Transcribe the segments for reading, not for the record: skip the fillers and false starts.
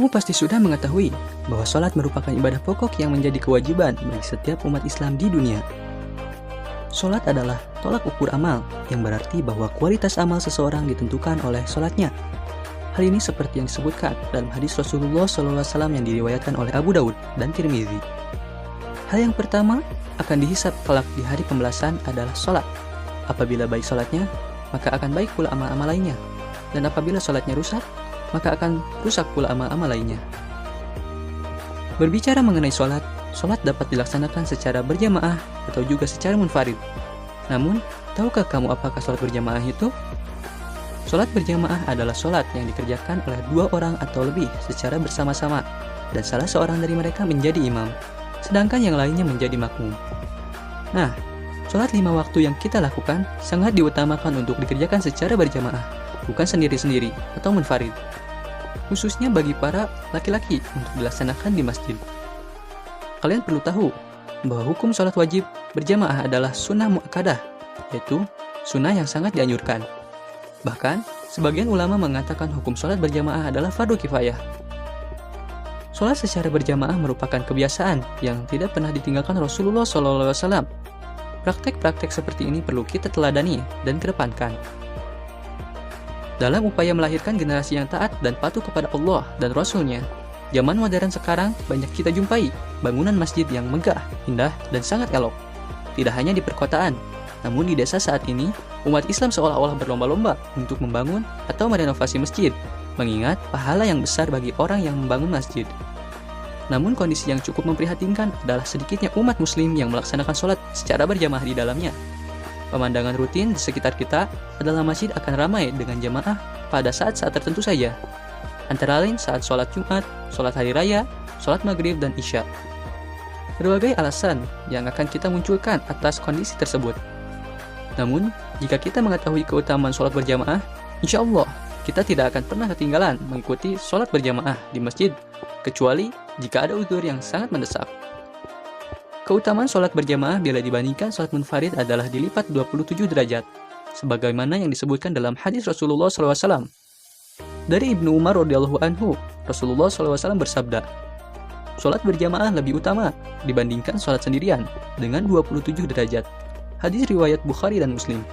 Kamu pasti sudah mengetahui bahwa sholat merupakan ibadah pokok yang menjadi kewajiban bagi setiap umat Islam di dunia. Sholat adalah tolak ukur amal, yang berarti bahwa kualitas amal seseorang ditentukan oleh sholatnya. Hal ini seperti yang disebutkan dalam hadis Rasulullah SAW yang diriwayatkan oleh Abu Daud dan Tirmizi. Hal yang pertama akan dihisab kelak di hari pembalasan adalah sholat. Apabila baik sholatnya, maka akan baik pula amal-amal lainnya. Dan apabila sholatnya rusak, maka akan rusak pula amal-amal lainnya. Berbicara mengenai sholat dapat dilaksanakan secara berjamaah atau juga secara munfarid. Namun, tahukah kamu apakah sholat berjamaah itu? Sholat berjamaah adalah sholat yang dikerjakan oleh 2 orang atau lebih secara bersama-sama, dan salah seorang dari mereka menjadi imam, sedangkan yang lainnya menjadi makmum. Nah, sholat 5 waktu yang kita lakukan sangat diutamakan untuk dikerjakan secara berjamaah, bukan sendiri-sendiri atau munfarid, khususnya bagi para laki-laki untuk dilaksanakan di masjid. Kalian perlu tahu bahwa hukum sholat wajib berjamaah adalah sunnah muakkadah, yaitu sunnah yang sangat dianjurkan. Bahkan, sebagian ulama mengatakan hukum sholat berjamaah adalah fardu kifayah. Sholat secara berjamaah merupakan kebiasaan yang tidak pernah ditinggalkan Rasulullah SAW. Praktek-praktek seperti ini perlu kita teladani dan kedepankan. Dalam upaya melahirkan generasi yang taat dan patuh kepada Allah dan Rasul-Nya, zaman modern sekarang banyak kita jumpai bangunan masjid yang megah, indah, dan sangat elok. Tidak hanya di perkotaan, namun di desa saat ini, umat Islam seolah-olah berlomba-lomba untuk membangun atau merenovasi masjid, mengingat pahala yang besar bagi orang yang membangun masjid. Namun kondisi yang cukup memprihatinkan adalah sedikitnya umat muslim yang melaksanakan sholat secara berjamaah di dalamnya. Pemandangan rutin di sekitar kita adalah masjid akan ramai dengan jamaah pada saat-saat tertentu saja, antara lain saat sholat Jumat, sholat hari raya, sholat maghrib, dan isya. Berbagai alasan yang akan kita munculkan atas kondisi tersebut. Namun, jika kita mengetahui keutamaan sholat berjamaah, insya Allah kita tidak akan pernah ketinggalan mengikuti sholat berjamaah di masjid, kecuali jika ada uzur yang sangat mendesak. Keutamaan sholat berjamaah bila dibandingkan sholat munfarid adalah dilipat 27 derajat, sebagaimana yang disebutkan dalam hadis Rasulullah SAW. Dari Ibnu Umar radhiyallahu anhu, Rasulullah SAW bersabda, sholat berjamaah lebih utama dibandingkan sholat sendirian dengan 27 derajat. Hadis riwayat Bukhari dan Muslim.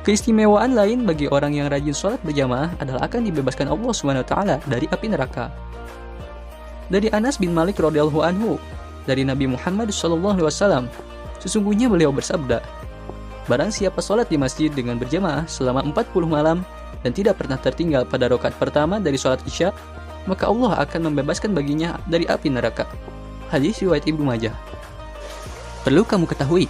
Keistimewaan lain bagi orang yang rajin sholat berjamaah adalah akan dibebaskan Allah SWT dari api neraka. Dari Anas bin Malik radhiyallahu anhu, dari Nabi Muhammad SAW, sesungguhnya beliau bersabda, barang siapa sholat di masjid dengan berjamaah selama 40 malam dan tidak pernah tertinggal pada rakaat pertama dari sholat isya, maka Allah akan membebaskan baginya dari api neraka. Hadis riwayat Ibnu Majah. Perlu kamu ketahui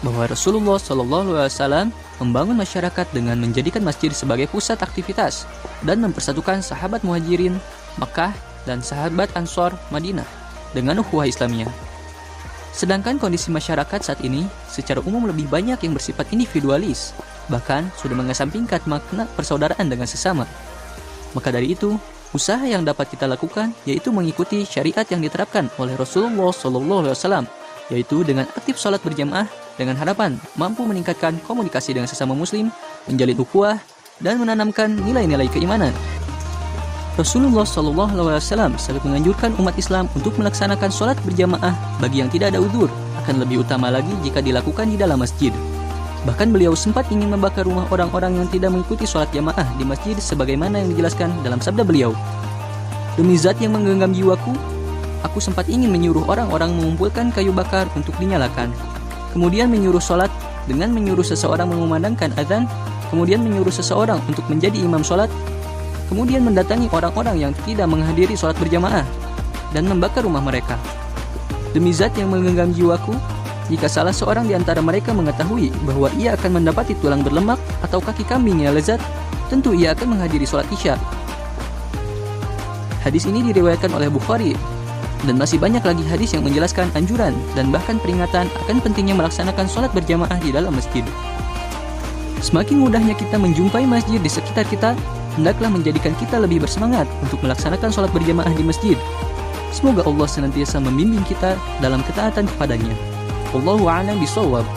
bahwa Rasulullah SAW membangun masyarakat dengan menjadikan masjid sebagai pusat aktivitas dan mempersatukan sahabat muhajirin Makkah dan sahabat Ansor Madinah dengan ukhuwah Islamiyah. Sedangkan kondisi masyarakat saat ini secara umum lebih banyak yang bersifat individualis, bahkan sudah mengesampingkan makna persaudaraan dengan sesama. Maka dari itu, usaha yang dapat kita lakukan yaitu mengikuti syariat yang diterapkan oleh Rasulullah SAW, yaitu dengan aktif sholat berjamaah dengan harapan mampu meningkatkan komunikasi dengan sesama muslim, menjalin ukhuwah, dan menanamkan nilai-nilai keimanan. Rasulullah SAW sangat menganjurkan umat Islam untuk melaksanakan sholat berjamaah bagi yang tidak ada uzur, akan lebih utama lagi jika dilakukan di dalam masjid. Bahkan beliau sempat ingin membakar rumah orang-orang yang tidak mengikuti sholat jamaah di masjid sebagaimana yang dijelaskan dalam sabda beliau. Demi zat yang menggenggam jiwaku, aku sempat ingin menyuruh orang-orang mengumpulkan kayu bakar untuk dinyalakan, kemudian menyuruh sholat dengan menyuruh seseorang mengumandangkan azan, kemudian menyuruh seseorang untuk menjadi imam sholat, kemudian mendatangi orang-orang yang tidak menghadiri sholat berjamaah dan membakar rumah mereka. Demi zat yang menggenggam jiwaku, jika salah seorang di antara mereka mengetahui bahwa ia akan mendapati tulang berlemak atau kaki kambing yang lezat, tentu ia akan menghadiri sholat isya. Hadis ini diriwayatkan oleh Bukhari, dan masih banyak lagi hadis yang menjelaskan anjuran dan bahkan peringatan akan pentingnya melaksanakan sholat berjamaah di dalam masjid. Semakin mudahnya kita menjumpai masjid di sekitar kita, hendaklah menjadikan kita lebih bersemangat untuk melaksanakan sholat berjamaah di masjid. Semoga Allah senantiasa membimbing kita dalam ketaatan kepadanya. Wallahu a'lam bishawab.